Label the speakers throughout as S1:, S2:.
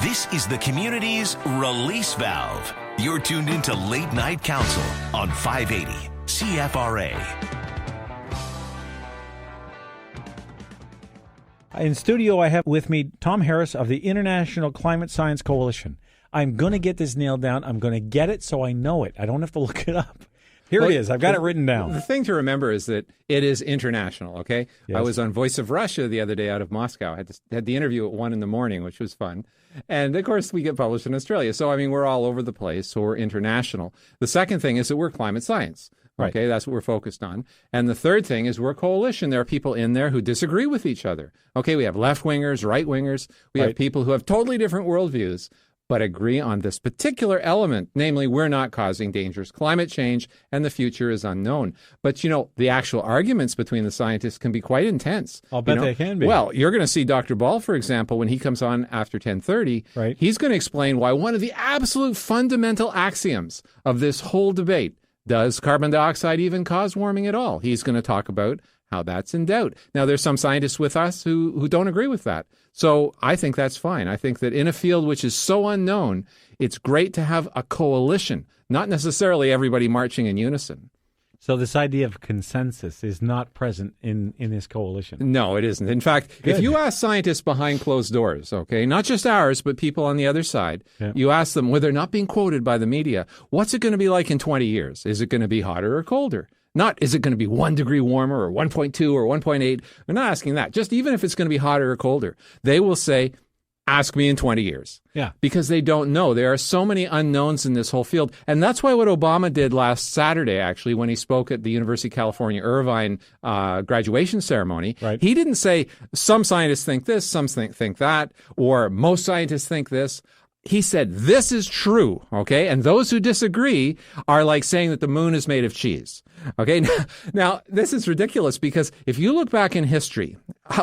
S1: This is the community's release valve. You're tuned into Late Night Counsel on 580 CFRA.
S2: In studio, I have with me Tom Harris of the International Climate Science Coalition. I'm going to get this nailed down. I'm going to get it so I know it. I don't have to look it up. Here it is. I've got it written down.
S3: The thing to remember is that it is international, okay? Yes. I was on Voice of Russia the other day out of Moscow. I had the interview at 1 a.m, which was fun. And, of course, we get published in Australia. So, I mean, we're all over the place, so we're international. The second thing is that we're climate science. Okay, that's what we're focused on. And the third thing is we're a coalition. There are people in there who disagree with each other. Okay, we have left-wingers, right-wingers. We have people who have totally different worldviews, but agree on this particular element, namely, we're not causing dangerous climate change, and the future is unknown. But, you know, the actual arguments between the scientists can be quite intense.
S2: I'll bet they can be.
S3: Well, you're going to see Dr. Ball, for example, when he comes on after 10:30, he's going to explain why one of the absolute fundamental axioms of this whole debate, does carbon dioxide even cause warming at all? He's going to talk about how that's in doubt. Now, there's some scientists with us who don't agree with that. So I think that's fine. I think that in a field which is so unknown, it's great to have a coalition, not necessarily everybody marching in unison.
S2: So this idea of consensus is not present in this coalition?
S3: No, it isn't. In fact, if you ask scientists behind closed doors, okay, not just ours, but people on the other side, you ask them, where they're not being quoted by the media, what's it going to be like in 20 years? Is it going to be hotter or colder? Not, is it going to be 1 degree warmer or 1.2 or 1.8? We're not asking that. Just even if it's going to be hotter or colder, they will say, ask me in 20 years.
S2: Yeah.
S3: Because they don't know. There are so many unknowns in this whole field. And that's why what Obama did last Saturday, actually, when he spoke at the University of California, Irvine graduation ceremony, he didn't say, some scientists think this, some think that, or most scientists think this. He said, this is true, okay? And those who disagree are like saying that the moon is made of cheese, okay? Now, this is ridiculous because if you look back in history,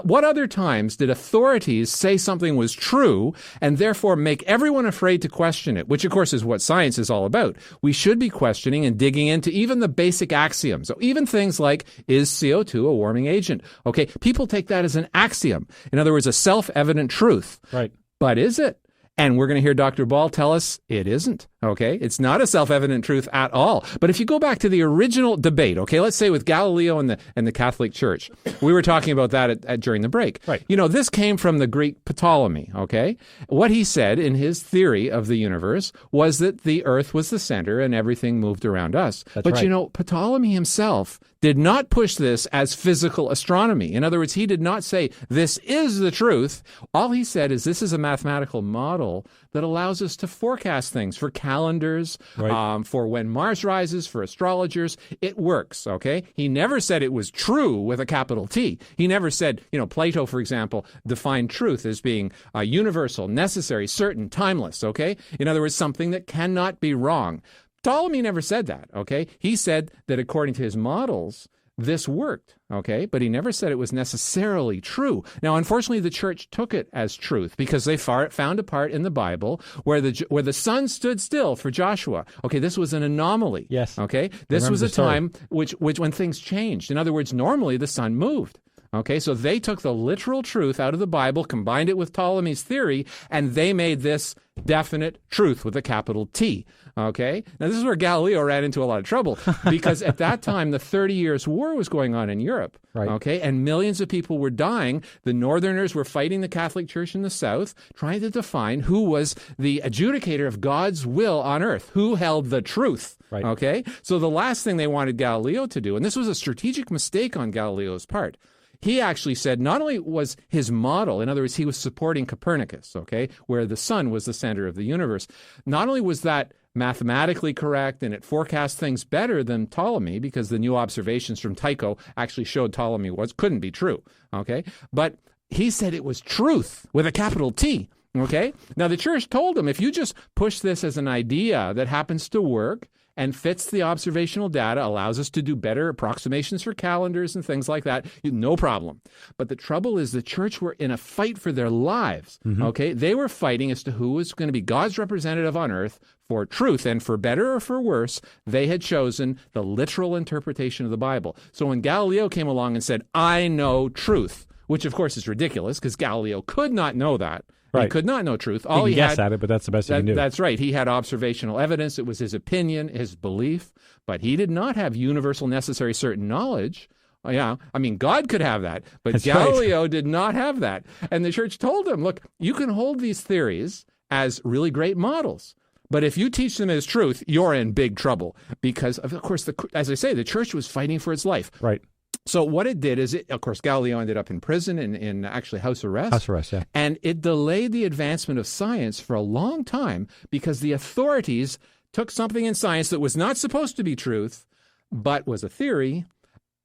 S3: what other times did authorities say something was true and therefore make everyone afraid to question it, which, of course, is what science is all about? We should be questioning and digging into even the basic axioms. So even things like, is CO2 a warming agent? Okay, people take that as an axiom. In other words, a self-evident truth.
S2: Right.
S3: But is it? And we're going to hear Dr. Ball tell us it isn't, okay? It's not a self-evident truth at all. But if you go back to the original debate, okay, let's say with Galileo and the Catholic Church, we were talking about that during the break.
S2: Right.
S3: You know, this came from the Greek Ptolemy, okay? What he said in his theory of the universe was that the Earth was the center and everything moved around us. But you know, Ptolemy himself did not push this as physical astronomy. In other words, he did not say, this is the truth. All he said is this is a mathematical model that allows us to forecast things for calendars, for when Mars rises, for astrologers. It works, okay? He never said it was true with a capital T. He never said, you know, Plato, for example, defined truth as being universal, necessary, certain, timeless, okay? In other words, something that cannot be wrong. Ptolemy never said that, okay? He said that according to his models, this worked, okay? But he never said it was necessarily true. Now, unfortunately, the church took it as truth because they found a part in the Bible where the sun stood still for Joshua. Okay, this was an anomaly.
S2: Yes.
S3: Okay? This was a time which when things changed. In other words, normally the sun moved. Okay, so they took the literal truth out of the Bible, combined it with Ptolemy's theory, and they made this definite truth with a capital T. Okay, now this is where Galileo ran into a lot of trouble because at that time the 30 Years' War was going on in Europe.
S2: Right.
S3: Okay, and millions of people were dying. The Northerners were fighting the Catholic Church in the South, trying to define who was the adjudicator of God's will on earth, who held the truth.
S2: Right.
S3: Okay, so the last thing they wanted Galileo to do, and this was a strategic mistake on Galileo's part, he actually said not only was his model, in other words, he was supporting Copernicus, okay, where the sun was the center of the universe. Not only was that mathematically correct and it forecast things better than Ptolemy because the new observations from Tycho actually showed Ptolemy couldn't be true, okay, but he said it was truth with a capital T, okay. Now the church told him if you just push this as an idea that happens to work and fits the observational data, allows us to do better approximations for calendars and things like that, no problem. But the trouble is the church were in a fight for their lives, okay? They were fighting as to who was going to be God's representative on earth for truth, and for better or for worse, they had chosen the literal interpretation of the Bible. So when Galileo came along and said, I know truth, which of course is ridiculous because Galileo could not know that.
S2: Right.
S3: He could not know truth.
S2: He can guess at it, but that's the best he can do.
S3: That's right. He had observational evidence. It was his opinion, his belief, but he did not have universal necessary certain knowledge. Yeah, I mean, God could have that, but
S2: That's
S3: Galileo
S2: right.
S3: did not have that. And the church told him, look, you can hold these theories as really great models, but if you teach them as truth, you're in big trouble because, of course, as I say, the church was fighting for its life.
S2: Right.
S3: So what it did is, of course, Galileo ended up in prison, in actually house arrest.
S2: House arrest, yeah.
S3: And it delayed the advancement of science for a long time because the authorities took something in science that was not supposed to be truth, but was a theory,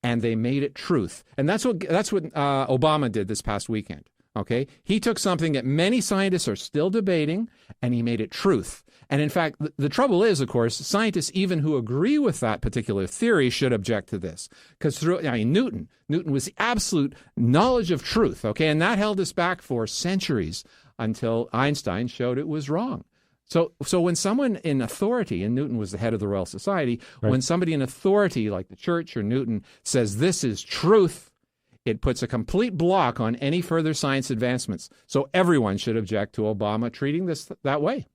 S3: and they made it truth. And that's what Obama did this past weekend. Okay, he took something that many scientists are still debating, and he made it truth. And in fact, the trouble is, of course, scientists even who agree with that particular theory should object to this. Because Newton was the absolute knowledge of truth, okay? And that held us back for centuries until Einstein showed it was wrong. So when someone in authority, and Newton was the head of the Royal Society,
S2: right.
S3: When somebody in authority like the church or Newton says this is truth, it puts a complete block on any further science advancements. So everyone should object to Obama treating this that way.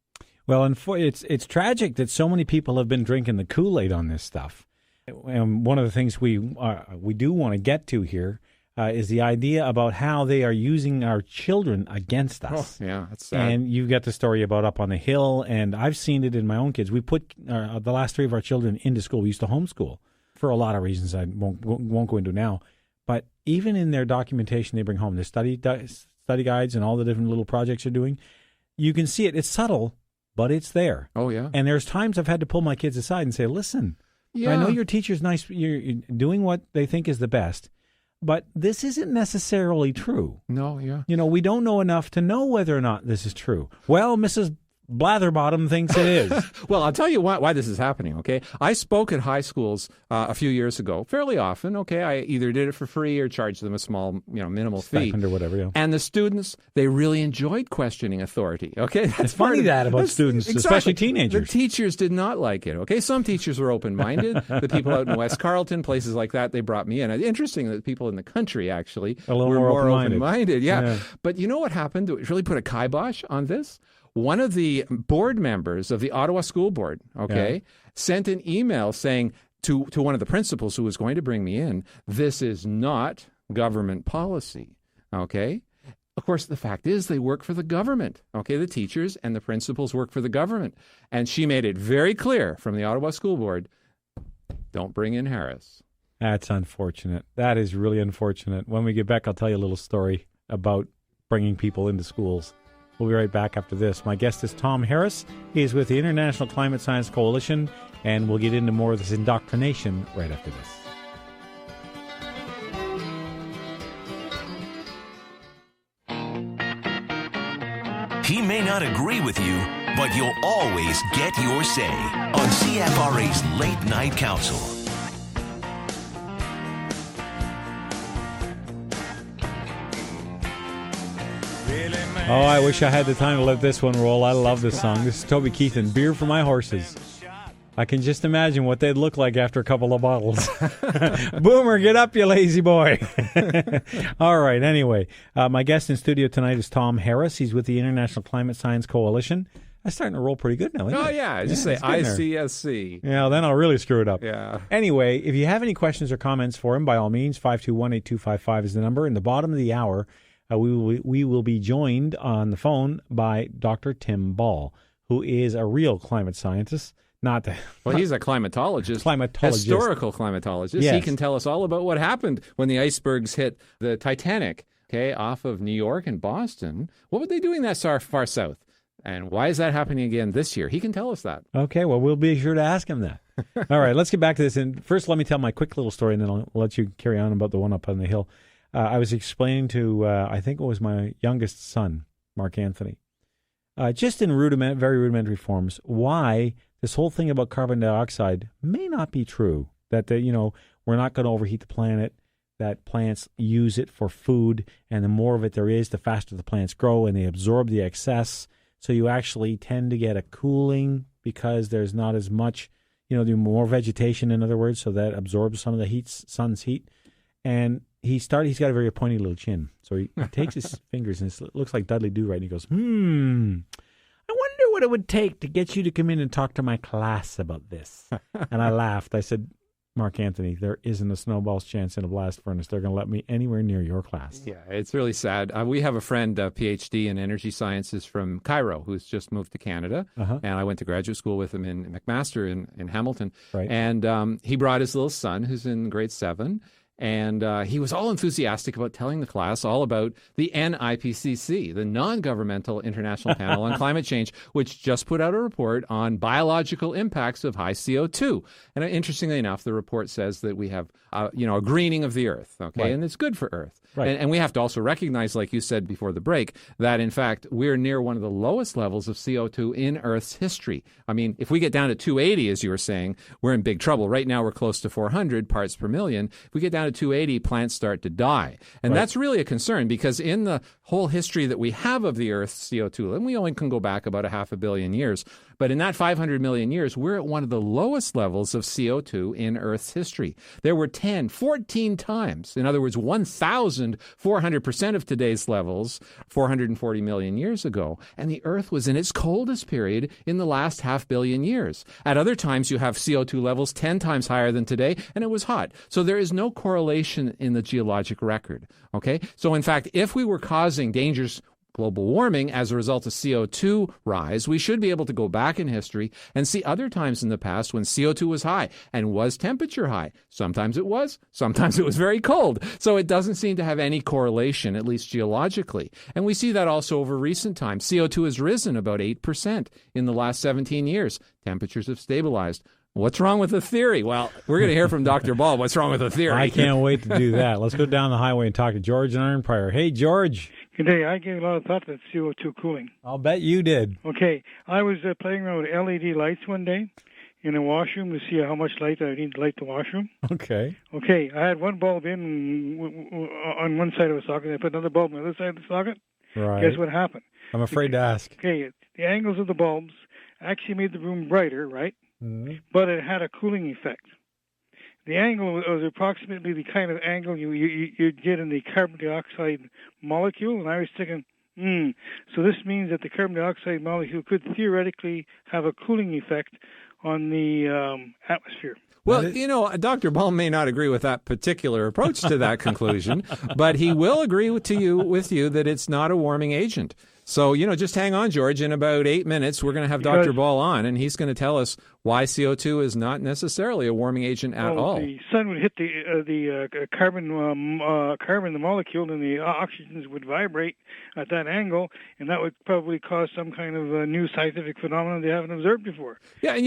S2: Well, and it's tragic that so many people have been drinking the Kool-Aid on this stuff. And one of the things we do want to get to here is the idea about how they are using our children against us.
S3: Oh, yeah, that's sad.
S2: And you've got the story about Up on the Hill, and I've seen it in my own kids. We put the last three of our children into school. We used to homeschool for a lot of reasons I won't go into now. But even in their documentation they bring home, their study guides and all the different little projects they're doing, you can see it. It's subtle, but it's there.
S3: Oh, yeah.
S2: And there's times I've had to pull my kids aside and say, listen,
S3: yeah.
S2: I know your teacher's nice. You're doing what they think is the best, but this isn't necessarily true.
S3: No, yeah.
S2: We don't know enough to know whether or not this is true. Well, Mrs. Blatherbottom thinks it is.
S3: Well, I'll tell you why this is happening, okay? I spoke at high schools a few years ago, fairly often, okay? I either did it for free or charged them a small, minimal fee.
S2: Stipend or whatever, yeah.
S3: And the students, they really enjoyed questioning authority, okay?
S2: It's funny that about students,
S3: exactly.
S2: especially teenagers.
S3: The teachers did not like it, okay? Some teachers were open-minded. The people out in West Carleton, places like that, they brought me in. Interesting that people in the country, actually,
S2: were
S3: more
S2: open-minded.
S3: open-minded. Yeah. But you know what happened? It really put a kibosh on this? One of the board members of the Ottawa School Board, sent an email saying to one of the principals who was going to bring me in, this is not government policy, okay? Of course, the fact is they work for the government, okay? The teachers and the principals work for the government. And she made it very clear from the Ottawa School Board, don't bring in Harris.
S2: That's unfortunate. That is really unfortunate. When we get back, I'll tell you a little story about bringing people into schools. We'll be right back after this. My guest is Tom Harris. He is with the International Climate Science Coalition, and we'll get into more of this indoctrination right after this.
S1: He may not agree with you, but you'll always get your say on CFRA's Late Night Council.
S2: Oh, I wish I had the time to let this one roll. I love this song. This is Toby Keith and Beer for My Horses. I can just imagine what they'd look like after a couple of bottles. Boomer, get up, you lazy boy. All right, anyway, my guest in studio tonight is Tom Harris. He's with the International Climate Science Coalition. That's starting to roll pretty good now, isn't it?
S3: Oh, yeah. Just say ICSC.
S2: Yeah, then I'll really screw it up.
S3: Yeah.
S2: Anyway, if you have any questions or comments for him, by all means, 521-8255 is the number. In the bottom of the hour, we will be joined on the phone by Dr. Tim Ball, who is a real climate scientist.
S3: He's a climatologist. Historical climatologist.
S2: Yes.
S3: He can tell us all about what happened when the icebergs hit the Titanic, off of New York and Boston. What were they doing that far south? And why is that happening again this year? He can tell us that.
S2: Okay, well, we'll be sure to ask him that. All right, let's get back to this. And first, let me tell my quick little story, and then I'll let you carry on about the one up on the hill. I was explaining to, I think it was my youngest son, Mark Anthony, just in very rudimentary forms, why this whole thing about carbon dioxide may not be true, that, we're not going to overheat the planet, that plants use it for food, and the more of it there is, the faster the plants grow, and they absorb the excess. So you actually tend to get a cooling because there's not as much, there's more vegetation, in other words, so that absorbs some of the sun's heat. And he's got a very pointy little chin. So he takes his fingers, and it looks like Dudley Do-Right, and he goes, I wonder what it would take to get you to come in and talk to my class about this. And I laughed. I said, Mark Anthony, there isn't a snowball's chance in a blast furnace they're going to let me anywhere near your class.
S3: Yeah, it's really sad. We have a friend, PhD in energy sciences from Cairo, who's just moved to Canada. And I went to graduate school with him in McMaster in Hamilton.
S2: Right.
S3: And he brought his little son, who's in grade 7. And he was all enthusiastic about telling the class all about the NIPCC, the Non-Governmental International Panel on Climate Change, which just put out a report on biological impacts of high CO2. And interestingly enough, the report says that we have, a greening of the Earth, okay?
S2: Right.
S3: And it's good for Earth.
S2: Right.
S3: And we have to also recognize, like you said before the break, that in fact, we're near one of the lowest levels of CO2 in Earth's history. I mean, if we get down to 280, as you were saying, we're in big trouble. Right now, we're close to 400 parts per million. If we get down to 280, plants start to die. And that's really a concern, because in the whole history that we have of the Earth's CO2, and we only can go back about 500 million years, but in that 500 million years, we're at one of the lowest levels of CO2 in Earth's history. There were 14 times, in other words, 1,400% of today's levels 440 million years ago. And the Earth was in its coldest period in the last 500 million years. At other times, you have CO2 levels 10 times higher than today, and it was hot. So there is no correlation in the geologic record. Okay? So in fact, if we were causing dangerous global warming as a result of CO2 rise, we should be able to go back in history and see other times in the past when CO2 was high. And was temperature high? Sometimes it was, sometimes it was very cold. So it doesn't seem to have any correlation, at least geologically. And we see that also over recent times. CO2 has risen about 8% in the last 17 years. Temperatures have stabilized. What's wrong with the theory? Well, we're going to hear from Dr. Ball. What's wrong with the theory?
S2: I can't wait to do that. Let's go down the highway and talk to George in Iron Prior. Hey, George.
S4: Good day. I gave a lot of thought to CO2 cooling.
S2: I'll bet you did.
S4: Okay. I was playing around with LED lights one day in a washroom to see how much light I need to light the washroom.
S2: Okay.
S4: Okay. I had one bulb in on one side of the socket. I put another bulb on the other side of the socket.
S2: Right.
S4: Guess what happened?
S2: I'm afraid to ask.
S4: Okay. The angles of the bulbs actually made the room brighter, right?
S2: Mm-hmm.
S4: But it had a cooling effect. The angle was approximately the kind of angle you'd get in the carbon dioxide molecule, and I was thinking, so this means that the carbon dioxide molecule could theoretically have a cooling effect on the atmosphere.
S3: Well, Dr. Ball may not agree with that particular approach to that conclusion, but he will agree with you that it's not a warming agent. So, just hang on, George. In about 8 minutes, we're going to have Dr. Ball on, and he's going to tell us why CO2 is not necessarily a warming agent at all.
S4: The sun would hit the carbon, the molecule, and the oxygens would vibrate at that angle, and that would probably cause some kind of a new scientific phenomenon they haven't observed before.
S3: Yeah, and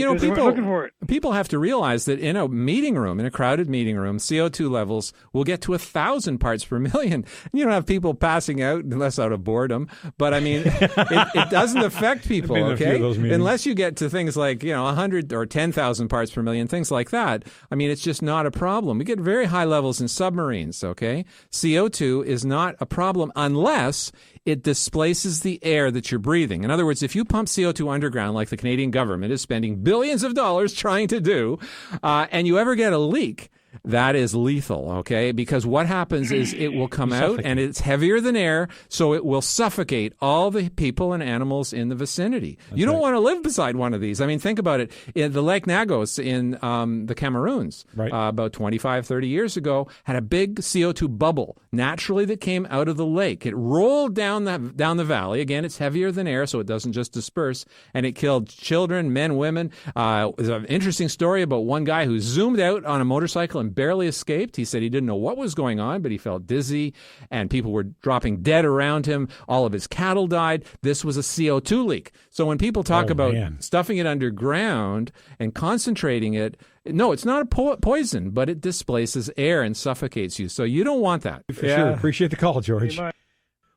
S3: people have to realize that in a meeting room, in a crowded meeting room, CO2 levels will get to 1,000 parts per million. You don't have people passing out unless out of boredom, but I mean, it doesn't affect people, okay? Unless you get to things like, 100 or 10,000 parts per million, things like that. I mean, it's just not a problem. We get very high levels in submarines, okay? CO2 is not a problem unless it displaces the air that you're breathing. In other words, if you pump CO2 underground, like the Canadian government is spending billions of dollars trying to do, and you ever get a leak, that is lethal, okay? Because what happens is it will come out and it's heavier than air, so it will suffocate all the people and animals in the vicinity. You don't want to live beside one of these. I mean, think about it. In the Lake Nagos in the Cameroons, about 25, 30 years ago, had a big CO2 bubble naturally that came out of the lake. It rolled down the valley. Again, it's heavier than air, so it doesn't just disperse, and it killed children, men, women. There's an interesting story about one guy who zoomed out on a motorcycle and barely escaped. He said he didn't know what was going on, but he felt dizzy, and people were dropping dead around him. All of his cattle died. This was a CO2 leak. So when people talk about stuffing it underground and concentrating it, no, it's not a poison, but it displaces air and suffocates you. So you don't want that.
S2: For sure. Appreciate the call, George.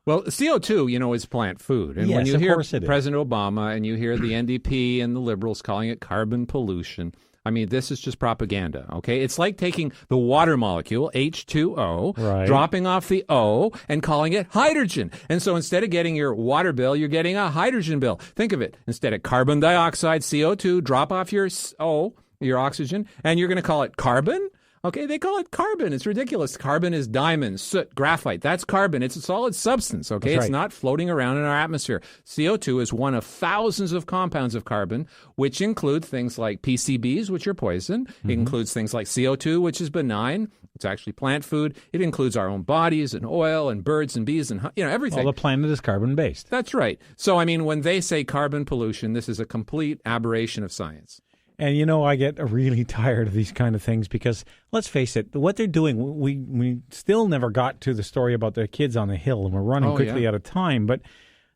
S3: Well, CO2, is plant food. And when you hear President Obama and you hear the NDP and the Liberals calling it carbon pollution, I mean, this is just propaganda, okay? It's like taking the water molecule, H2O, dropping off the O, and calling it hydrogen. And so instead of getting your water bill, you're getting a hydrogen bill. Think of it. Instead of carbon dioxide, CO2, drop off your O, your oxygen, and you're going to call it carbon? Okay, they call it carbon. It's ridiculous. Carbon is diamond, soot, graphite. That's carbon. It's a solid substance, okay?
S2: That's
S3: It's
S2: right.
S3: not floating around in our atmosphere. CO2 is one of thousands of compounds of carbon, which include things like PCBs, which are poison. It includes things like CO2, which is benign. It's actually plant food. It includes our own bodies and oil and birds and bees and everything.
S2: Well, the planet is carbon-based.
S3: That's right. So, I mean, when they say carbon pollution, this is a complete aberration of science.
S2: And, I get really tired of these kind of things because, let's face it, what they're doing, we still never got to the story about the kids on the hill, and we're running quickly out of time. But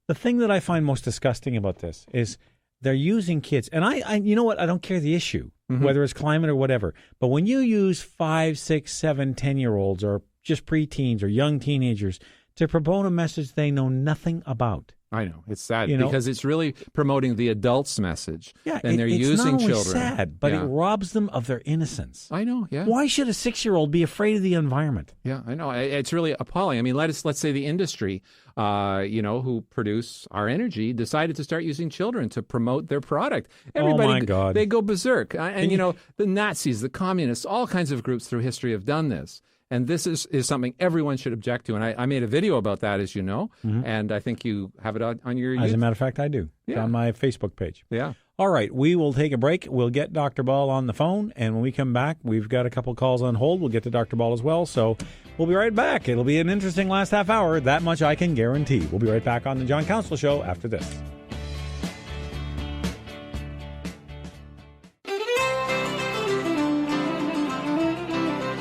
S2: the thing that I find most disgusting about this is they're using kids. And I you know what? I don't care the issue, whether it's climate or whatever. But when you use 5, 6, 7, 10-year-olds or just preteens or young teenagers to promote a message they know nothing about.
S3: I know. It's sad because it's really promoting the adult's message.
S2: Yeah,
S3: and they're
S2: it's
S3: using
S2: not only
S3: children.
S2: sad, but it robs them of their innocence.
S3: I know, yeah.
S2: Why should a 6-year-old be afraid of the environment?
S3: Yeah, I know. It's really appalling. I mean, let's say the industry, who produce our energy, decided to start using children to promote their product. Everybody,
S2: my God.
S3: They go berserk. And the Nazis, the communists, all kinds of groups through history have done this. And this is something everyone should object to. And I made a video about that, as you know, and I think you have it on your
S2: As a matter of fact, I do. It's on my Facebook page.
S3: Yeah.
S2: All right, we will take a break. We'll get Dr. Ball on the phone, and when we come back, we've got a couple calls on hold. We'll get to Dr. Ball as well, so we'll be right back. It'll be an interesting last half hour. That much I can guarantee. We'll be right back on the John Council Show after this.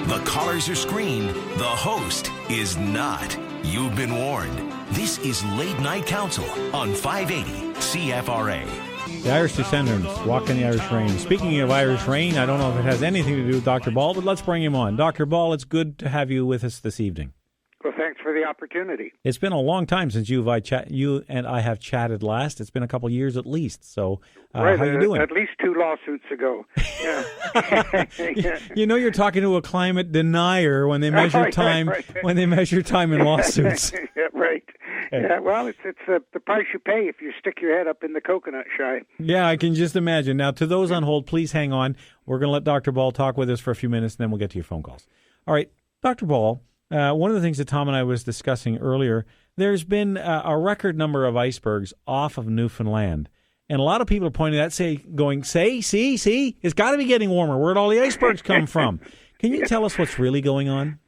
S1: The callers are screened. The host is not. You've been warned. This is Late Night Council on 580 CFRA.
S2: The Irish Descendants, Walk in the Irish Rain. Speaking of Irish rain, I don't know if it has anything to do with Dr. Ball, but let's bring him on. Dr. Ball, it's good to have you with us this evening.
S5: Well, thanks for the opportunity.
S2: It's been a long time since you and I have chatted last. It's been a couple years at least. So,
S5: right,
S2: how are you doing?
S5: At least 2 lawsuits ago. Yeah.
S2: You're talking to a climate denier when they measure time.
S5: Right.
S2: When they measure time in lawsuits.
S5: Yeah, right. Yeah, well, it's the price you pay if you stick your head up in the coconut shy.
S2: Yeah, I can just imagine. Now, to those on hold, please hang on. We're going to let Dr. Ball talk with us for a few minutes, and then we'll get to your phone calls. All right, Dr. Ball. One of the things that Tom and I was discussing earlier, there's been a record number of icebergs off of Newfoundland. And a lot of people are pointing at that, see, it's got to be getting warmer. Where'd all the icebergs come from? Can you tell us what's really going on?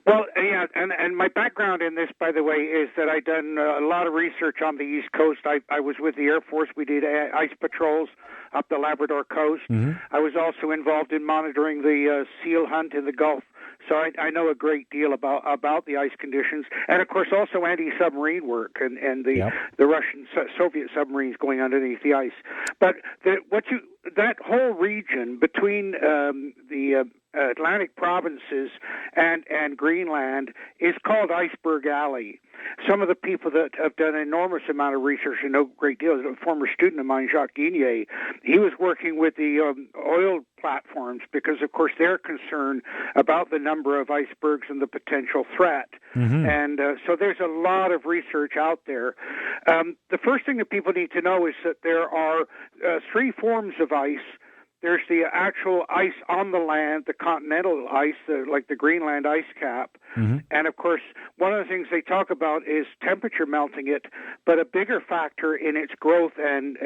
S5: Well, yeah, and my background in this, by the way, is that I've done a lot of research on the East Coast. I was with the Air Force. We did ice patrols up the Labrador coast. I was also involved in monitoring the seal hunt in the Gulf. So I know a great deal about the ice conditions, and of course also anti-submarine work and the Russian Soviet submarines going underneath the ice. But that whole region between the Atlantic provinces and Greenland is called Iceberg Alley. Some of the people that have done an enormous amount of research and know a great deal, a former student of mine, Jacques Guigné, he was working with the oil platforms because, of course, they're concerned about the number of icebergs and the potential threat. And so there's a lot of research out there. The first thing that people need to know is that there are 3 forms of ice. There's the actual ice on the land, the continental ice, like the Greenland ice cap. And, of course, one of the things they talk about is temperature melting it, but a bigger factor in its growth and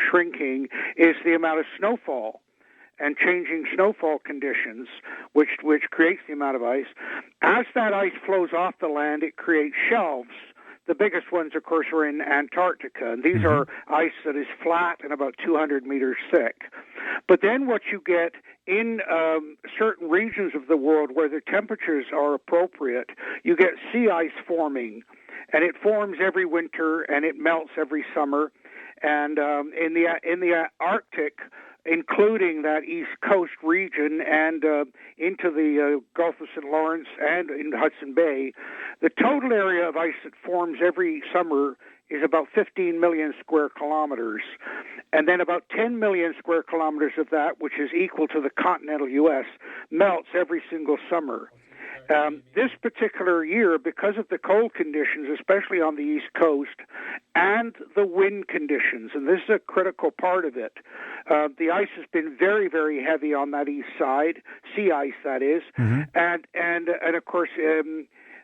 S5: shrinking is the amount of snowfall and changing snowfall conditions, which creates the amount of ice. As that ice flows off the land, it creates shelves. The biggest ones, of course, are in Antarctica, and these are ice that is flat and about 200 meters thick. But then what you get in certain regions of the world where the temperatures are appropriate, you get sea ice forming, and it forms every winter and it melts every summer. And in the Arctic, including that East Coast region and into the Gulf of St. Lawrence and in Hudson Bay, the total area of ice that forms every summer is about 15 million square kilometers. And then about 10 million square kilometers of that, which is equal to the continental U.S., melts every single summer. This particular year, because of the cold conditions, especially on the East Coast, and the wind conditions, and this is a critical part of it, the ice has been very, very heavy on that east side, sea ice that is, and of course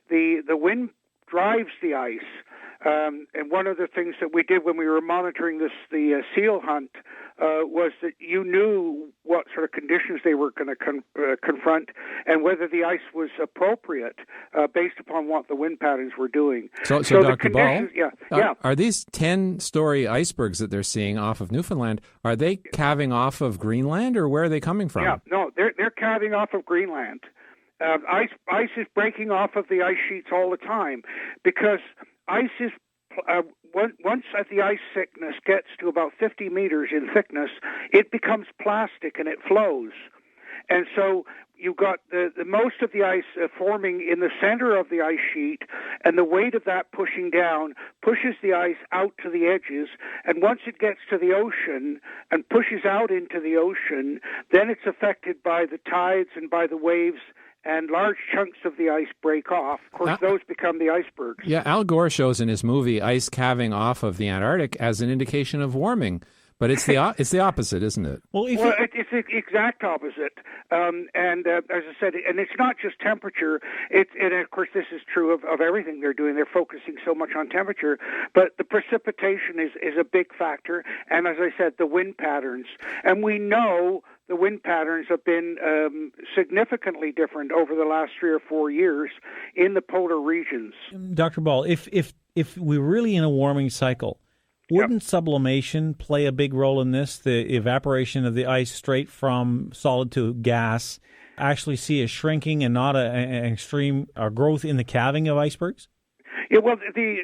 S5: the wind drives the ice. And one of the things that we did when we were monitoring the seal hunt was that you knew what sort of conditions they were going to confront and whether the ice was appropriate based upon what the wind patterns were doing.
S3: So Dr. Ball,
S5: yeah.
S3: Are these 10-story icebergs that they're seeing off of Newfoundland, are they calving off of Greenland, or where are they coming from?
S5: Yeah, no, they're calving off of Greenland. Ice is breaking off of the ice sheets all the time because ice is once the ice thickness gets to about 50 meters in thickness, it becomes plastic and it flows. And so you've got the most of the ice forming in the center of the ice sheet, and the weight of that pushing down pushes the ice out to the edges. And once it gets to the ocean and pushes out into the ocean, then it's affected by the tides and by the waves, and large chunks of the ice break off. Of course, those become the icebergs.
S3: Yeah, Al Gore shows in his movie ice calving off of the Antarctic as an indication of warming. But it's the opposite, isn't it?
S5: It's the exact opposite. And as I said, and it's not just temperature. And of course, this is true of everything they're doing. They're focusing so much on temperature, but the precipitation is a big factor. And as I said, the wind patterns. And we know the wind patterns have been significantly different over the last 3 or 4 years in the polar regions.
S2: Dr. Ball, if we're really in a warming cycle, wouldn't sublimation play a big role in this? The evaporation of the ice straight from solid to gas actually see a shrinking and not an extreme growth in the calving of icebergs?
S5: Yeah, well, the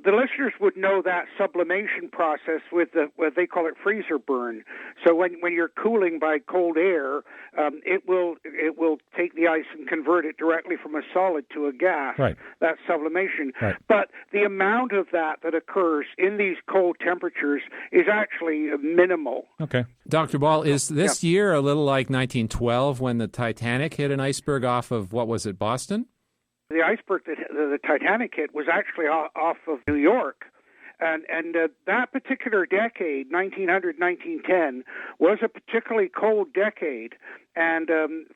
S5: listeners would know that sublimation process with what they call it freezer burn. So when you're cooling by cold air, it will take the ice and convert it directly from a solid to a gas.
S2: Right.
S5: That's sublimation.
S2: Right.
S5: But the amount of that occurs in these cold temperatures is actually minimal.
S2: Okay.
S3: Dr. Ball, is this year a little like 1912 when the Titanic hit an iceberg off of, what was it, Boston?
S5: The iceberg that the Titanic hit was actually off of New York. And that particular decade, 1900, 1910, was a particularly cold decade. And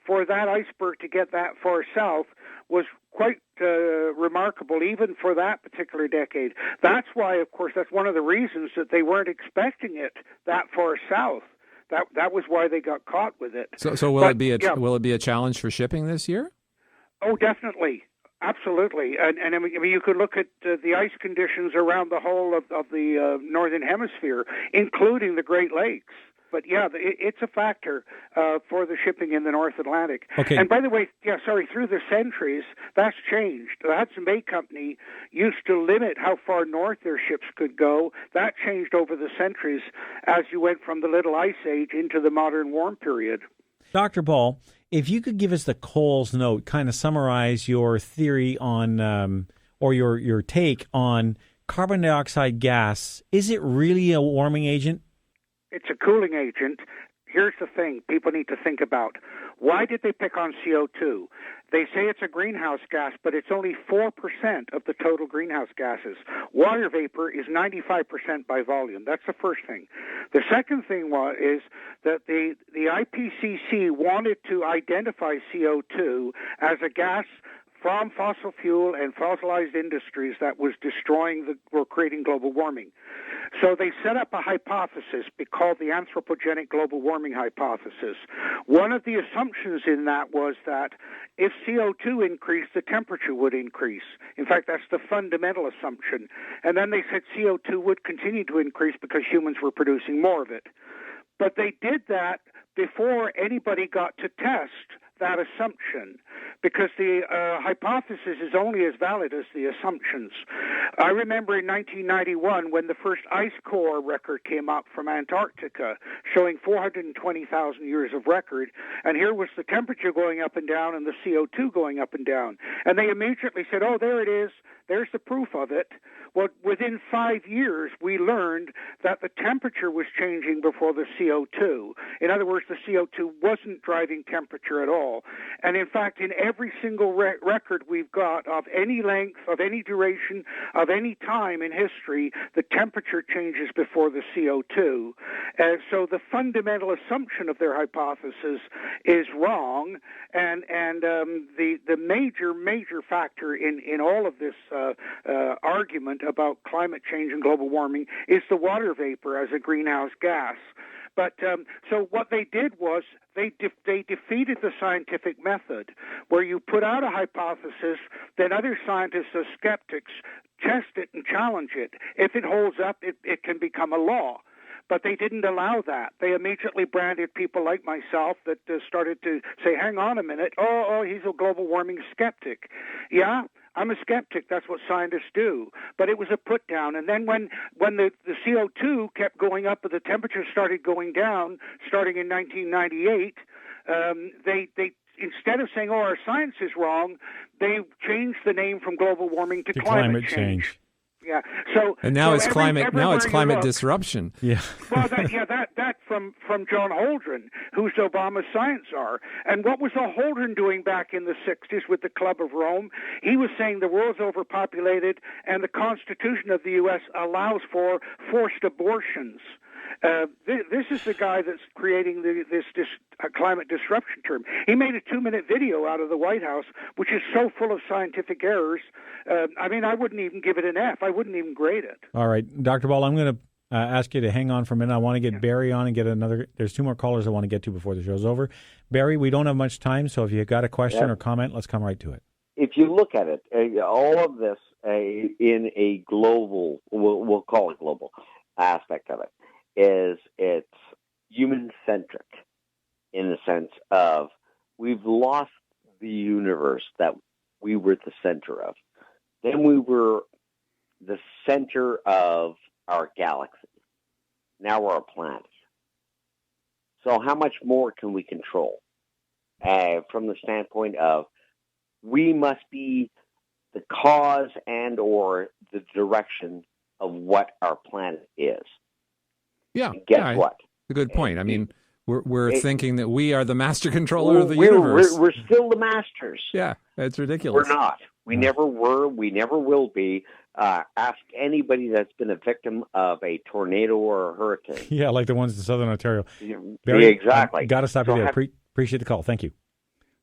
S5: for that iceberg to get that far south was quite remarkable, even for that particular decade. That's why, of course, that's one of the reasons that they weren't expecting it that far south. That was why they got caught with it.
S3: So will it be a challenge for shipping this year?
S5: Oh, definitely. Absolutely, and I mean, you could look at the ice conditions around the whole of the northern hemisphere, including the Great Lakes. But yeah, it's a factor for the shipping in the North Atlantic.
S2: Okay.
S5: And by the way, through the centuries, that's changed. The Hudson Bay Company used to limit how far north their ships could go. That changed over the centuries as you went from the Little Ice Age into the modern warm period.
S2: Dr. Ball, if you could give us the Coles note, kind of summarize your theory on, or your take on carbon dioxide gas, is it really a warming agent? It's
S5: a cooling agent. Here's the thing people need to think about. Why did they pick on CO2? They say it's a greenhouse gas, but it's only 4% of the total greenhouse gases. Water vapor is 95% by volume. That's the first thing. The second thing is that the IPCC wanted to identify CO2 as a gas from fossil fuel and fossilized industries that was destroying or creating global warming. So they set up a hypothesis called the anthropogenic global warming hypothesis. One of the assumptions in that was that if CO2 increased, the temperature would increase. In fact, that's the fundamental assumption. And then they said CO2 would continue to increase because humans were producing more of it. But they did that before anybody got to test that assumption, because the hypothesis is only as valid as the assumptions. I remember in 1991 when the first ice core record came up from Antarctica, showing 420,000 years of record, and here was the temperature going up and down and the CO2 going up and down. And they immediately said, oh, there it is. There's the proof of it. Well, within 5 years, we learned that the temperature was changing before the CO2. In other words, the CO2 wasn't driving temperature at all. And in fact, in every single record we've got of any length, of any duration, of any time in history, the temperature changes before the CO2. So the fundamental assumption of their hypothesis is wrong, and the major factor in all of this argument about climate change and global warming is the water vapor as a greenhouse gas. But so what they did was they defeated the scientific method, where you put out a hypothesis, then other scientists as skeptics test it and challenge it. If it holds up, it can become a law. But they didn't allow that. They immediately branded people like myself that started to say, hang on a minute, oh, he's a global warming skeptic. Yeah, I'm a skeptic. That's what scientists do. But it was a put down. And then when the CO2 kept going up and the temperature started going down, starting in 1998, they instead of saying, our science is wrong, they changed the name from global warming to climate change. Yeah.
S3: And now it's climate. Now it's climate disruption.
S2: Yeah.
S5: Well, that from John Holdren, who's Obama's science czar. And what was Holdren doing back in the 60s with the Club of Rome? He was saying the world's overpopulated, and the Constitution of the U.S. allows for forced abortions. This is the guy that's creating this climate disruption term. He made a 2-minute video out of the White House, which is so full of scientific errors. I wouldn't even give it an F. I wouldn't even grade it.
S2: All right, Dr. Ball, I'm going to ask you to hang on for a minute. I want to get Barry on and get another. There's 2 more callers I want to get to before the show's over. Barry, we don't have much time, so if you've got a question or comment, let's come right to it.
S6: If you look at it, all of this in a global, we'll call it global aspect of it, is it's human-centric in the sense of we've lost the universe that we were the center of. Then we were the center of our galaxy. Now we're a planet. So how much more can we control? From the standpoint of we must be the cause and or the direction of what our planet is.
S3: Yeah.
S6: And guess what?
S3: A good point. I mean, we're thinking that we are the master controller of the universe.
S6: We're still the masters.
S3: Yeah, it's ridiculous.
S6: We're not. We never were. We never will be. Ask anybody that's been a victim of a tornado or a hurricane.
S2: Yeah, like the ones in Southern Ontario.
S6: Barry, exactly.
S2: Got to stop you there. Appreciate the call. Thank you.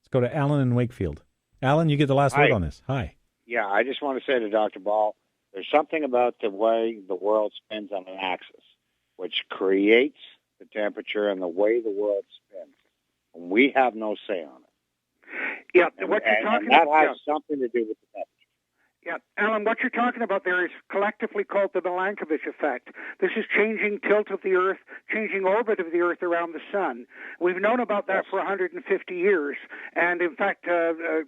S2: Let's go to Alan in Wakefield. Alan, you get the last word on this. Hi.
S7: Yeah, I just want to say to Dr. Ball, there's something about the way the world spins on an axis, which creates the temperature and the way the world spins. And we have no say on it.
S5: Yeah,
S7: and that has something to do with the temperature.
S5: Yeah, Alan, what you're talking about there is collectively called the Milankovitch effect. This is changing tilt of the Earth, changing orbit of the Earth around the Sun. We've known about that for 150 years, and in fact, a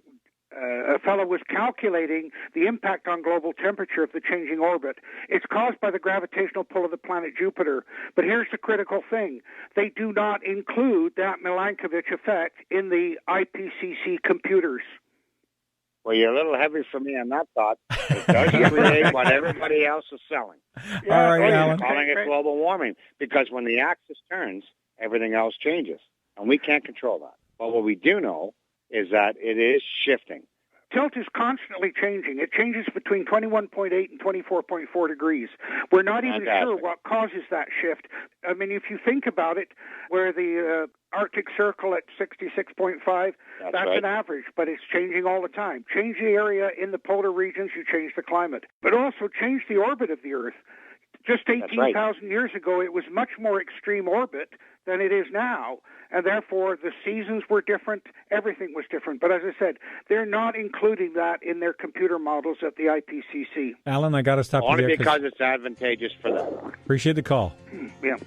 S5: fellow was calculating the impact on global temperature of the changing orbit. It's caused by the gravitational pull of the planet Jupiter. But here's the critical thing. They do not include that Milankovitch effect in the ICCC computers.
S7: Well, you're a little heavy for me on that thought. It does create what everybody else is selling.
S2: Yeah, all right, Alan.
S7: Calling it global warming, because when the axis turns, everything else changes. And we can't control that. But what we do know is that it is shifting.
S5: Tilt is constantly changing. It changes between 21.8 and 24.4 degrees. We're not even sure what causes that shift. I mean, if you think about it, where the Arctic Circle at 66.5, that's right. An average, but it's changing all the time. Change the area in the polar regions, you change the climate. But also change the orbit of the Earth. Just 18,000 years ago, it was much more extreme orbit than it is now, and therefore the seasons were different, everything was different. But as I said, they're not including that in their computer models at the IPCC.
S2: Alan, I got to stop you there.
S7: Only because it's advantageous for them.
S2: Appreciate the call.
S5: Yeah.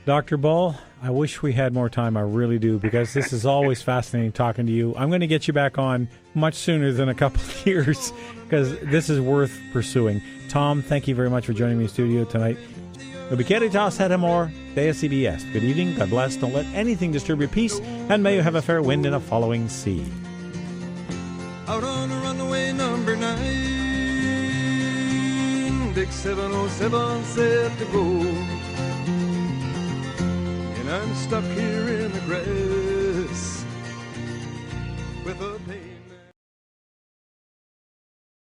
S2: Dr. Ball, I wish we had more time. I really do, because this is always fascinating talking to you. I'm going to get you back on much sooner than a couple of years, because this is worth pursuing. Tom, thank you very much for joining me in studio tonight. Ubicaritas had amor, Dea CBS. Good evening, God bless, don't let anything disturb your peace, and may you have a fair wind in a following sea.
S8: Out on a runaway number 9, 6707 set to go. And I'm stuck here in the grass with a pain.